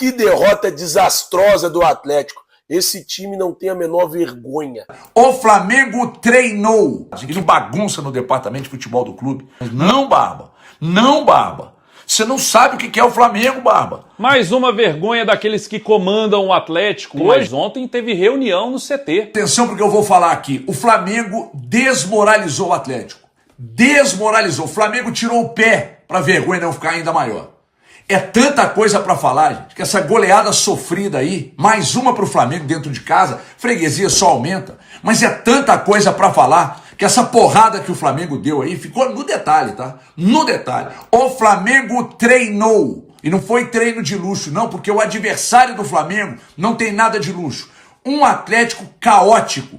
Que derrota desastrosa do Atlético. Esse time não tem a menor vergonha. O Flamengo treinou. Que bagunça no departamento de futebol do clube. Não, Barba. Não, Barba. Você não sabe o que é o Flamengo, Barba. Mais uma vergonha daqueles que comandam o Atlético. Hoje, ontem teve reunião no CT. Atenção porque eu vou falar aqui. O Flamengo desmoralizou o Atlético. Desmoralizou. O Flamengo tirou o pé para a vergonha não ficar ainda maior. É tanta coisa para falar, gente, que essa goleada sofrida aí, mais uma para o Flamengo dentro de casa, freguesia só aumenta, mas é tanta coisa para falar, que essa porrada que o Flamengo deu aí ficou no detalhe, tá? No detalhe. O Flamengo treinou, e não foi treino de luxo não, porque o adversário do Flamengo não tem nada de luxo. Um Atlético caótico,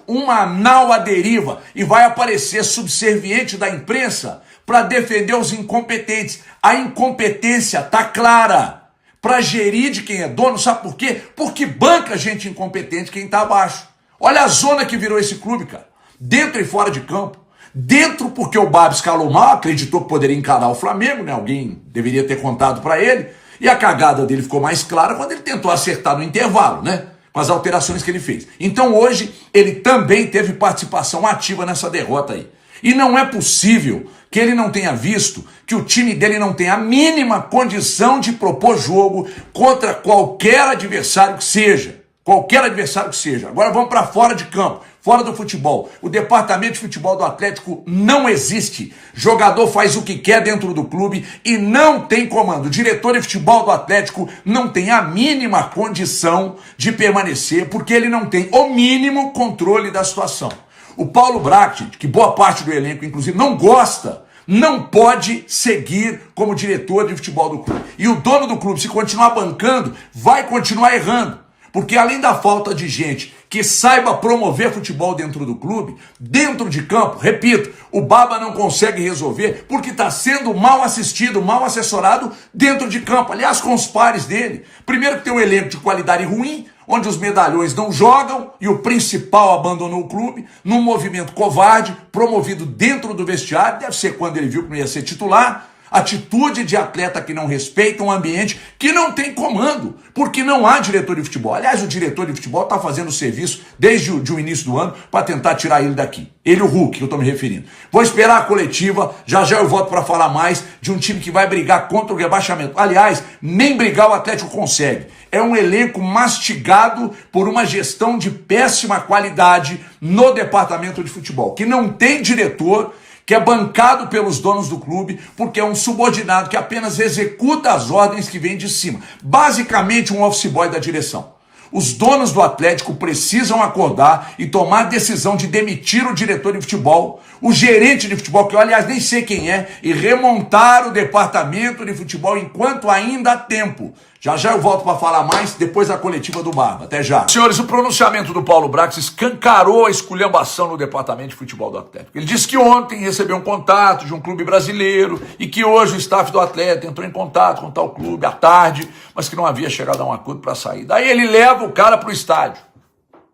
uma nau à deriva, e vai aparecer subserviente da imprensa para defender os incompetentes. A incompetência tá clara para gerir de quem é dono, sabe por quê? Porque banca gente incompetente quem tá abaixo. Olha a zona que virou esse clube, cara. Dentro e fora de campo. Dentro porque o Baba escalou mal, acreditou que poderia encarar o Flamengo, né? Alguém deveria ter contado para ele. E a cagada dele ficou mais clara quando ele tentou acertar no intervalo, né? Com as alterações que ele fez. Então hoje ele também teve participação ativa nessa derrota aí. E não é possível que ele não tenha visto que o time dele não tem a mínima condição de propor jogo contra qualquer adversário que seja. Qualquer adversário que seja. Agora vamos para fora de campo, fora do futebol. O departamento de futebol do Atlético não existe. Jogador faz o que quer dentro do clube e não tem comando. O diretor de futebol do Atlético não tem a mínima condição de permanecer porque ele não tem o mínimo controle da situação. O Paulo Brax, que boa parte do elenco, inclusive, não gosta, não pode seguir como diretor de futebol do clube. E o dono do clube, se continuar bancando, vai continuar errando. Porque além da falta de gente que saiba promover futebol dentro do clube, dentro de campo, repito, o Baba não consegue resolver porque está sendo mal assistido, mal assessorado dentro de campo. Aliás, com os pares dele. Primeiro que tem um elenco de qualidade ruim, onde os medalhões não jogam e o principal abandonou o clube, num movimento covarde, promovido dentro do vestiário, deve ser quando ele viu que não ia ser titular, atitude de atleta que não respeita um ambiente que não tem comando, porque não há diretor de futebol. Aliás, o diretor de futebol está fazendo serviço desde o início do ano para tentar tirar ele daqui. Ele, o Hulk, que eu estou me referindo. Vou esperar a coletiva, já já eu volto para falar mais de um time que vai brigar contra o rebaixamento. Aliás, nem brigar o Atlético consegue. É um elenco mastigado por uma gestão de péssima qualidade no departamento de futebol, que não tem diretor, que é bancado pelos donos do clube, porque é um subordinado que apenas executa as ordens que vêm de cima. Basicamente um office boy da direção. Os donos do Atlético precisam acordar e tomar a decisão de demitir o diretor de futebol, o gerente de futebol, que eu, aliás, nem sei quem é, e remontar o departamento de futebol enquanto ainda há tempo. Já já eu volto para falar mais depois da coletiva do Barba. Até já. Senhores, o pronunciamento do Paulo Brax escancarou a esculhambação no departamento de futebol do Atlético. Ele disse que ontem recebeu um contato de um clube brasileiro e que hoje o staff do Atlético entrou em contato com tal clube à tarde, mas que não havia chegado a um acordo para sair. Daí ele leva o cara para o estádio.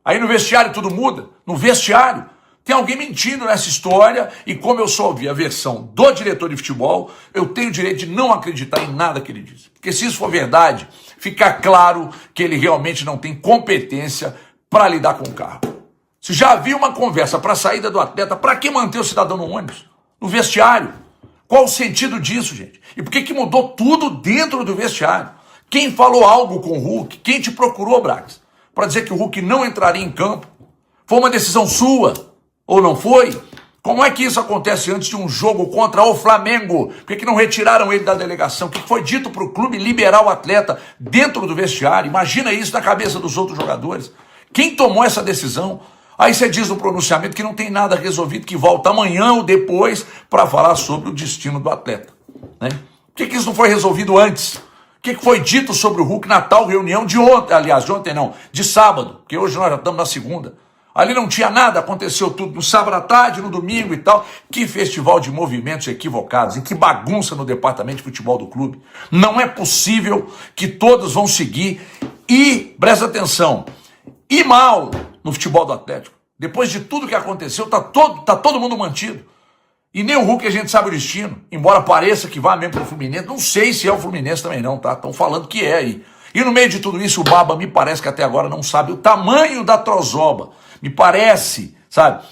Aí no vestiário tudo muda. No vestiário tem alguém mentindo nessa história e como eu só ouvi a versão do diretor de futebol, eu tenho o direito de não acreditar em nada que ele diz. Porque se isso for verdade, fica claro que ele realmente não tem competência para lidar com o carro. Se já havia uma conversa para a saída do atleta, para que manter o cidadão no ônibus? No vestiário? Qual o sentido disso, gente? E por que mudou tudo dentro do vestiário? Quem falou algo com o Hulk? Quem te procurou, Brax? Para dizer que o Hulk não entraria em campo? Foi uma decisão sua? Ou não foi? Como é que isso acontece antes de um jogo contra o Flamengo? Por que não retiraram ele da delegação? O que foi dito para o clube liberar o atleta dentro do vestiário? Imagina isso na cabeça dos outros jogadores. Quem tomou essa decisão? Aí você diz no pronunciamento que não tem nada resolvido, que volta amanhã ou depois para falar sobre o destino do atleta. Né? Por que isso não foi resolvido antes? O que foi dito sobre o Hulk na tal reunião de ontem? Aliás, de ontem não, de sábado, porque hoje nós já estamos na segunda. Ali não tinha nada, aconteceu tudo no sábado à tarde, no domingo e tal. Que festival de movimentos equivocados, e que bagunça no departamento de futebol do clube. Não é possível que todos vão seguir e, presta atenção, e mal no futebol do Atlético. Depois de tudo que aconteceu, tá todo mundo mantido. E nem o Hulk a gente sabe o destino, embora pareça que vá mesmo pro Fluminense. Não sei se é o Fluminense também não, tá? Estão falando que é aí. E no meio de tudo isso, o Barba me parece que até agora não sabe o tamanho da trozoba. Me parece, sabe,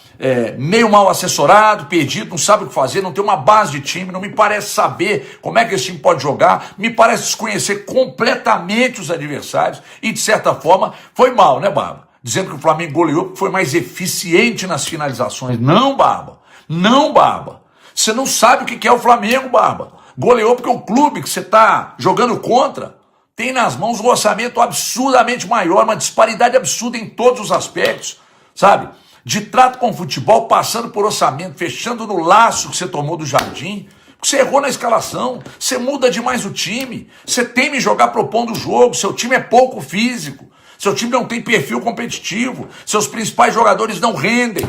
meio mal assessorado, perdido, não sabe o que fazer, não tem uma base de time, não me parece saber como é que esse time pode jogar, me parece desconhecer completamente os adversários e, de certa forma, foi mal, né, Barba? Dizendo que o Flamengo goleou porque foi mais eficiente nas finalizações. Não, Barba. Não, Barba. Você não sabe o que é o Flamengo, Barba. Goleou porque o clube que você está jogando contra tem nas mãos um orçamento absurdamente maior, uma disparidade absurda em todos os aspectos, sabe? De trato com o futebol, passando por orçamento, fechando no laço que você tomou do Jardim. Você errou na escalação, você muda demais o time, você teme jogar propondo o jogo, seu time é pouco físico, seu time não tem perfil competitivo, seus principais jogadores não rendem.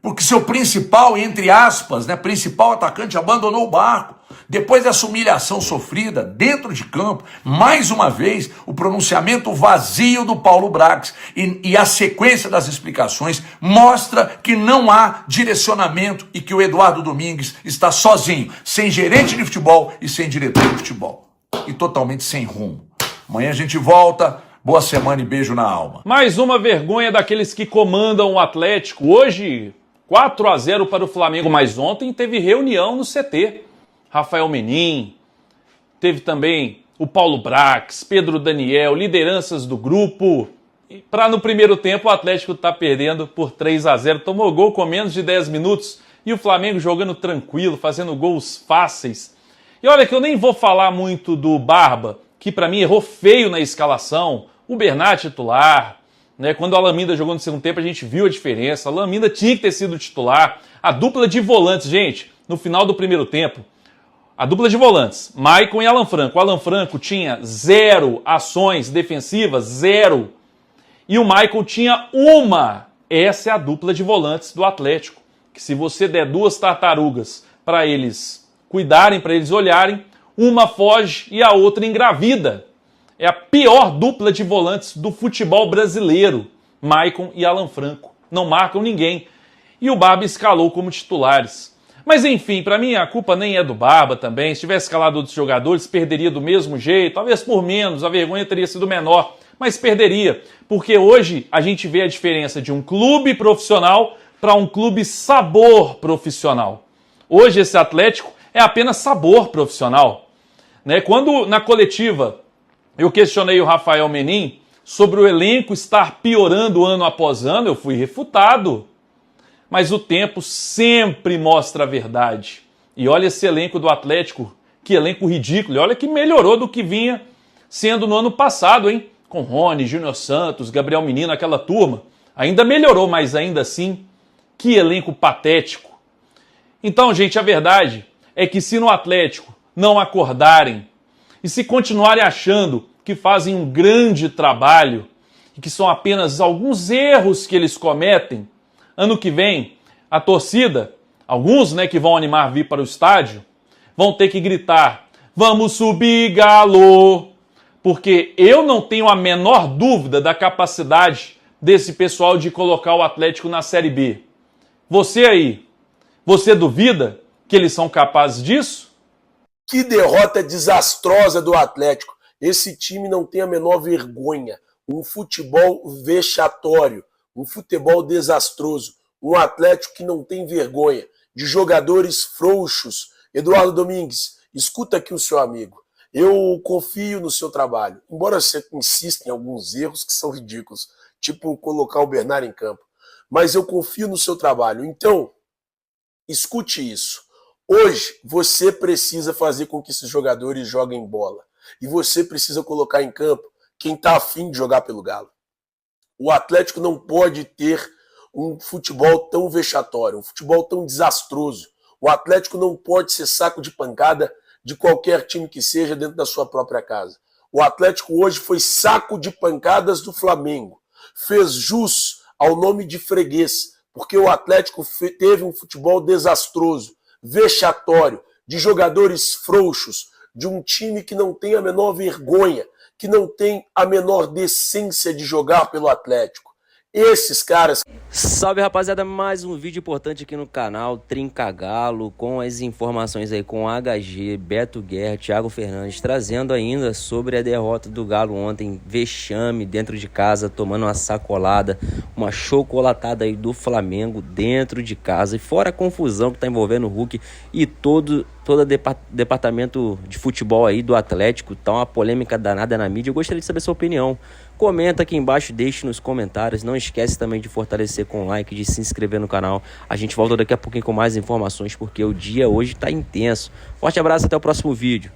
Porque seu principal, entre aspas, né, principal atacante abandonou o barco. Depois dessa humilhação sofrida dentro de campo, mais uma vez, o pronunciamento vazio do Paulo Brax e a sequência das explicações mostra que não há direcionamento e que o Eduardo Domingues está sozinho, sem gerente de futebol e sem diretor de futebol. E totalmente sem rumo. Amanhã a gente volta. Boa semana e beijo na alma. Mais uma vergonha daqueles que comandam o Atlético. Hoje, 4-0 para o Flamengo, mas ontem teve reunião no CT. Rafael Menin, teve também o Paulo Brax, Pedro Daniel, lideranças do grupo. Para no primeiro tempo o Atlético tá perdendo por 3-0, tomou gol com menos de 10 minutos e o Flamengo jogando tranquilo, fazendo gols fáceis. E olha que eu nem vou falar muito do Barba, que para mim errou feio na escalação, o Bernat titular, né? Quando o Alaminda jogou no segundo tempo a gente viu a diferença, o Alaminda tinha que ter sido titular, a dupla de volantes, gente, no final do primeiro tempo, a dupla de volantes, Maicon e Alan Franco. O Alan Franco tinha 0 ações defensivas, 0. E o Maicon tinha 1. Essa é a dupla de volantes do Atlético. Que se você der 2 tartarugas para eles cuidarem, para eles olharem, uma foge e a outra engravida. É a pior dupla de volantes do futebol brasileiro. Maicon e Alan Franco. Não marcam ninguém. E o Barba escalou como titulares. Mas enfim, para mim a culpa nem é do Barba também. Se tivesse escalado outros jogadores, perderia do mesmo jeito. Talvez por menos, a vergonha teria sido menor. Mas perderia, porque hoje a gente vê a diferença de um clube profissional para um clube sabor profissional. Hoje esse Atlético é apenas sabor profissional. Né? Quando na coletiva eu questionei o Rafael Menin sobre o elenco estar piorando ano após ano, eu fui refutado. Mas o tempo sempre mostra a verdade. E olha esse elenco do Atlético, que elenco ridículo. E olha que melhorou do que vinha sendo no ano passado, hein? Com Rony, Júnior Santos, Gabriel Menino, aquela turma. Ainda melhorou, mas ainda assim, que elenco patético. Então, gente, a verdade é que se no Atlético não acordarem e se continuarem achando que fazem um grande trabalho e que são apenas alguns erros que eles cometem, ano que vem, a torcida, alguns, né, que vão animar vir para o estádio, vão ter que gritar, vamos subir, Galo! Porque eu não tenho a menor dúvida da capacidade desse pessoal de colocar o Atlético na Série B. Você aí, você duvida que eles são capazes disso? Que derrota desastrosa do Atlético. Esse time não tem a menor vergonha. Um futebol vexatório. Um futebol desastroso, um Atlético que não tem vergonha, de jogadores frouxos. Eduardo Domingues, escuta aqui o seu amigo. Eu confio no seu trabalho, embora você insista em alguns erros que são ridículos, tipo colocar o Bernard em campo. Mas eu confio no seu trabalho. Então, escute isso. Hoje, você precisa fazer com que esses jogadores joguem bola. E você precisa colocar em campo quem está afim de jogar pelo Galo. O Atlético não pode ter um futebol tão vexatório, um futebol tão desastroso. O Atlético não pode ser saco de pancada de qualquer time que seja dentro da sua própria casa. O Atlético hoje foi saco de pancadas do Flamengo. Fez jus ao nome de freguês, porque o Atlético teve um futebol desastroso, vexatório, de jogadores frouxos, de um time que não tem a menor vergonha, que não tem a menor decência de jogar pelo Atlético. Esses caras... Salve, rapaziada, mais um vídeo importante aqui no canal Trinca Galo, com as informações aí com HG, Beto Guerra, Thiago Fernandes, trazendo ainda sobre a derrota do Galo ontem, vexame dentro de casa, tomando uma sacolada, uma chocolatada aí do Flamengo dentro de casa, e fora a confusão que tá envolvendo o Hulk e todo departamento de futebol aí do Atlético. Tá uma polêmica danada na mídia. Eu gostaria de saber sua opinião. Comenta aqui embaixo, deixe nos comentários. Não esquece também de fortalecer com o like, de se inscrever no canal. A gente volta daqui a pouquinho com mais informações, porque o dia hoje tá intenso. Forte abraço, até o próximo vídeo.